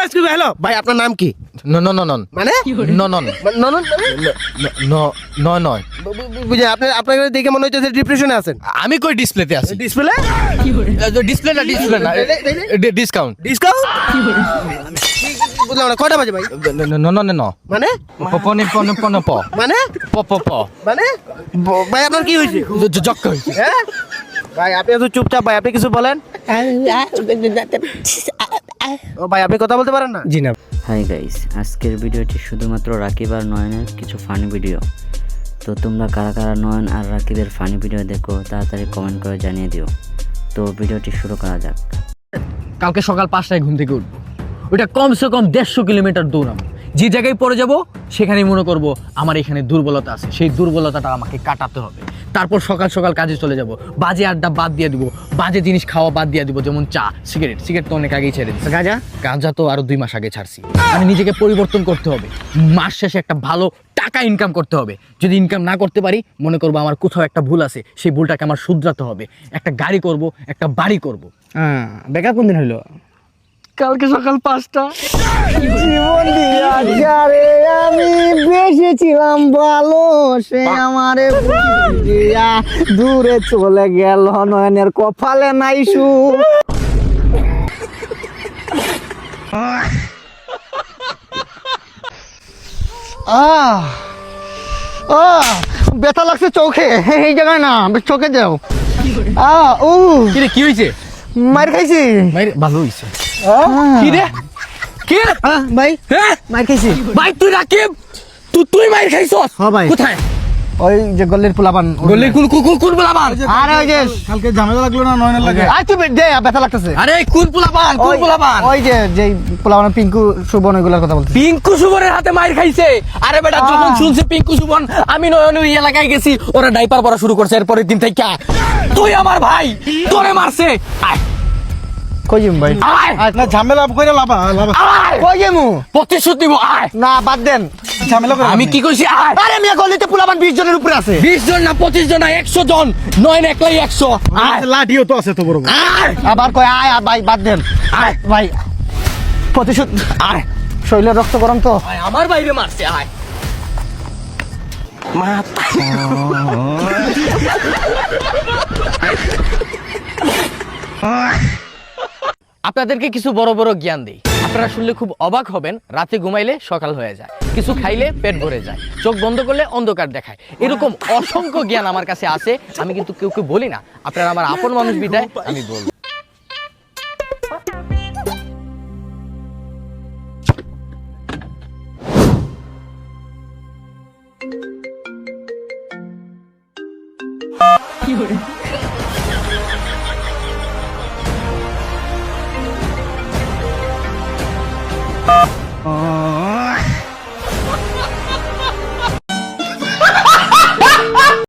Excuse hello ভাই আপনার নাম কি? নন মানে নন ননন নয় বুঝে আপনাকে দেখে মনে হচ্ছে ডিপ্রেশনে আছেন। আমি কই ডিসপ্লেতে আছি? ডিসপ্লে ডিসপ্লে না ডিসকাউন্ট ডিসকাউন্ট বুঝলাম না। কয়টা বাজে ভাই? ন মানে পনে পনে পনে প মানে প প প মানে ভাই আপনার কি হয়েছে? জক্ক হইছে। হ্যাঁ ভাই আপনি তো চুপচাপ, ভাই আপনি কিছু বলেন। ও ভাই আপনি কথা বলতে পারেন না? জি না। হাই গাইস, আজকের ভিডিওটি শুধুমাত্র রাকিব আর নয়নের কিছু ফানি ভিডিও। তো তোমরা কারা কারা নয়ন আর রাকিবের ফানি ভিডিও দেখো তাড়াতাড়ি কমেন্ট করে জানিয়ে দিও। তো ভিডিওটি শুরু করা যাক। কালকে সকাল 5টায় ঘুম থেকে উঠবো, ওইটা কমসে কম 150 কিলোমিটার দৌড়াবো। যে জায়গায় পড়ে যাব সেখানেই মনে করব আমার এখানে দুর্বলতা আছে, সেই দুর্বলতাটা আমাকে কাটাতে হবে। তারপর সকাল সকাল কাজে চলে যাব, বাজে আড্ডা বাদ দিয়ে দিব, বাজে জিনিস খাওয়া বাদ দিয়ে দিব, যেমন চা সিগারেট তো অনেক আগেই ছেড়ে দিচ্ছি। গাঁজা তো আরো 2 মাস আগে ছাড়ছি। আমি নিজেকে পরিবর্তন করতে হবে, মাস শেষে একটা ভালো টাকা ইনকাম করতে হবে। যদি ইনকাম না করতে পারি মনে করবো আমার কোথাও একটা ভুল আছে, সেই ভুলটাকে আমার শুধরাতে হবে। একটা গাড়ি করব, একটা বাড়ি করব। বেকার কোন দিন হইলো? কালকে সকাল 5টা। জীবন দিয়া যারে আমি বেসেছিলাম ভালো, সে আমারে দিয়া দূরে চলে গেল, নয়নের কপালে নাই সুখ। ব্যথা লাগছে চোখে, এই জায়গায় না, চোখে যাও। কি রে, কি হয়েছে? মার খাইছি। ভালো হয়েছে। কি রে কি রে? ভাই হ্যাঁ মার খাইছি। ভাই তুই রাকিব, তুই মাইর খাইছস? হ্যাঁ ভাই। কোথায়? ওই যে গল্লির পোলাপান। গলি কোন পোলাপান? আরে ওই যে কালকে ঝামেলা লাগলো না নয়নের লাগে? আয় তুই দে, ব্যথা লাগতেছে। আরে কোন পোলাপান? ওই যে পোলাপান পিঙ্কু সুবন ওইগুলোর কথা বলতে। পিঙ্কু সুবনের হাতে মাইর খাইছে? আরে বেটা যখন শুনছে পিঙ্কু সুবন, আমি নয়নের এই এলাকায় গেছি, ওরা ডাইপার পরা শুরু করছে। এরপরের দিন থেকে তুই আমার ভাই, তোরে মারছে। আয় কই যাম ভাই? আয় না ঝামেলা কইরা লাভা আয়, কই যামু? প্রতিশোধ দিব। আয় না বাদ দেন। ঝামেলা করে আমি কি কইছি? আয় আরে মিয়া গল্লিতে পোলাপান 20 জনের উপরে আছে। 20 জন না 25 জন না 100 জন, নয় একলাই 100। আয় লাঠিও তো আছে তো বড়। আয় আবার কই আয় ভাই বাদ দেন। আয় ভাই প্রতিশোধ, আয় শরীরের রক্ত গরম তো। আয়, আমার বাইরে মারছে। আয় আপনাদেরকে কিছু বড় বড় জ্ঞান দিই, আপনারা শুনলে খুব অবাক হবেন। রাতে ঘুমাইলে সকাল হয়ে যায়, কিছু খাইলে পেট ভরে যায়, চোখ বন্ধ করলে অন্ধকার দেখায়। এরকম অসংখ্য জ্ঞান আমার কাছে আছে, আমি কিন্তু কেউ বলি না। আপনারা আমার আপন মানুষ বিদায় আমি বলবো।